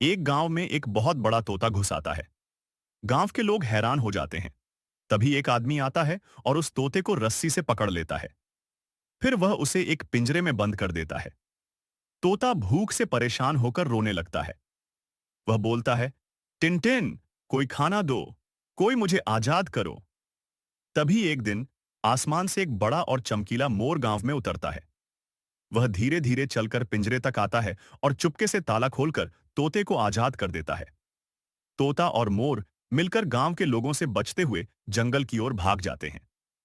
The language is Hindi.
एक गांव में एक बहुत बड़ा तोता घुस आता है। गांव के लोग हैरान हो जाते हैं। तभी एक आदमी आता है और उस तोते को रस्सी से पकड़ लेता है। फिर वह उसे एक पिंजरे में बंद कर देता है। तोता भूख से परेशान होकर रोने लगता है। वह बोलता है, टिनटिन, कोई खाना दो, कोई मुझे आजाद करो। तभी एक दिन आसमान से एक बड़ा और चमकीला मोर गांव में उतरता है। वह धीरे धीरे चलकर पिंजरे तक आता है और चुपके से ताला खोलकर तोते को आजाद कर देता है। तोता और मोर मिलकर गांव के लोगों से बचते हुए जंगल की ओर भाग जाते हैं।